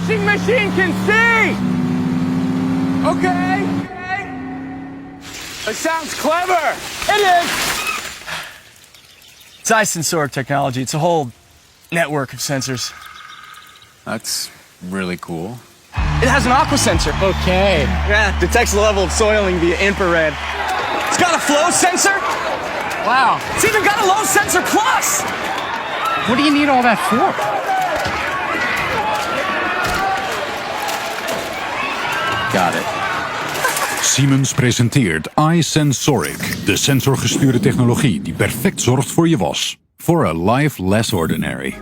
washing machine can see! Okay. It sounds clever. It is. It's eye-sensoric technology. It's a whole network of sensors. That's really cool. It has an aqua sensor. Okay. Yeah, detects the level of soiling via infrared. It's got a flow sensor. Wow. It's even got a low sensor plus. What do you need all that for? Got it. Siemens presenteert iSensoric, de sensorgestuurde technologie die perfect zorgt voor je was. For a life less ordinary.